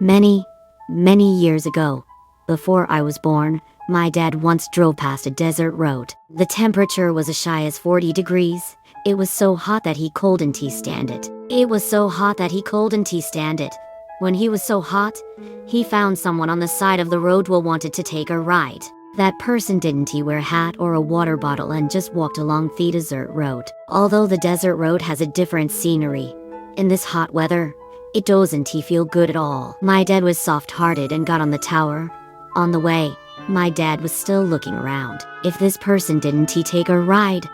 Many, many years ago, before I was born, my dad once drove past a desert road. The temperature was as high as 40 degrees. It was so hot that he couldn't stand it. It was so hot that he couldn't stand it. When he was so hot, he found someone on the side of the road who wanted to take a ride. That person didn't wear a hat or a water bottle and just walked along the desert road. Although the desert road has a different scenery, in this hot weather, it doesn't feel good at all. My dad was soft-hearted and got on the tower. On the way, my dad was still looking around. If this person didn't take a ride,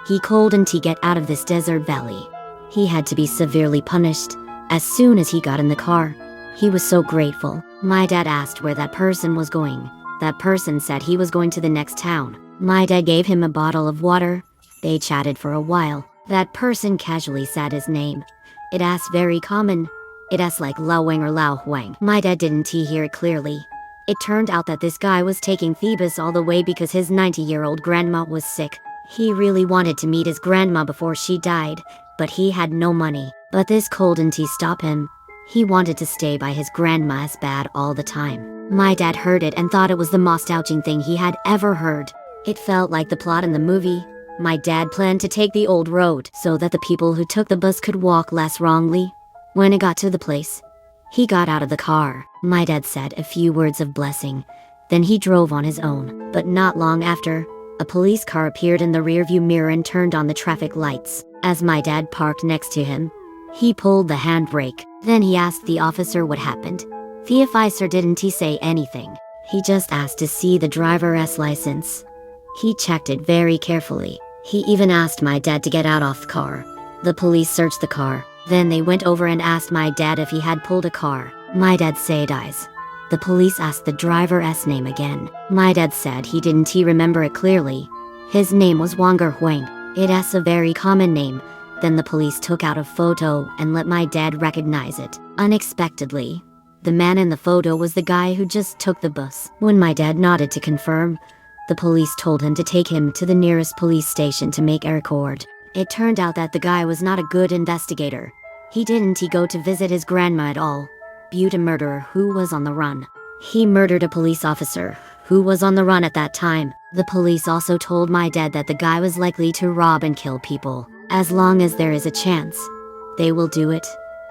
he couldn't get out of this desert valley. He had to be severely punished. As soon as he got in the car, he was so grateful. My dad asked where that person was going. That person said he was going to the next town. My dad gave him a bottle of water. They chatted for a while. That person casually said his name. It asked very common. It asked like Lao Wang or Lao Huang. My dad didn't hear it clearly. It turned out that this guy was taking Phoebus all the way because his 90-year-old grandma was sick. He really wanted to meet his grandma before she died, but he had no money. But this couldn't stop him. He wanted to stay by his grandma as bad all the time. My dad heard it and thought it was the most ouching thing he had ever heard. It felt like the plot in the movie. My dad planned to take the old road so that the people who took the bus could walk less wrongly. When it got to the place, he got out of the car. My dad said a few words of blessing. Then he drove on his own. But not long after, a police car appeared in the rearview mirror and turned on the traffic lights. As my dad parked next to him, he pulled the handbrake. Then he asked the officer what happened. The officer didn't say anything. He just asked to see the driver's license. He checked it very carefully. He even asked my dad to get out of the car. The police searched the car. Then they went over and asked my dad if he had pulled a car. My dad said eyes. The police asked the driver's name again. My dad said he didn't remember it clearly. His name was Wanger Huang. It is a very common name. Then the police took out a photo and let my dad recognize it. Unexpectedly, the man in the photo was the guy who just took the bus. When my dad nodded to confirm, the police told him to take him to the nearest police station to make a record. It turned out that the guy was not a good investigator. He didn't go to visit his grandma at all. But a murderer who was on the run. He murdered a police officer who was on the run at that time. The police also told my dad that the guy was likely to rob and kill people. As long as there is a chance, they will do it.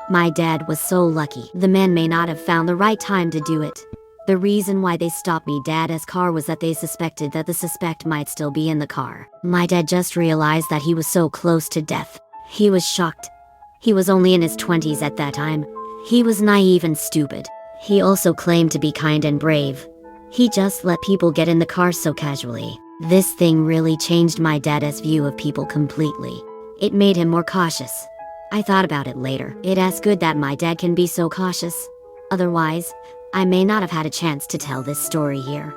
My dad was so lucky. The man may not have found the right time to do it. The reason why they stopped me dad's car was that they suspected that the suspect might still be in the car. My dad just realized that he was so close to death. He was shocked. He was only in his 20s at that time. He was naive and stupid. He also claimed to be kind and brave. He just let people get in the car so casually. This thing really changed my dad's view of people completely. It made him more cautious. I thought about it later. It is good that my dad can be so cautious. Otherwise, I may not have had a chance to tell this story here.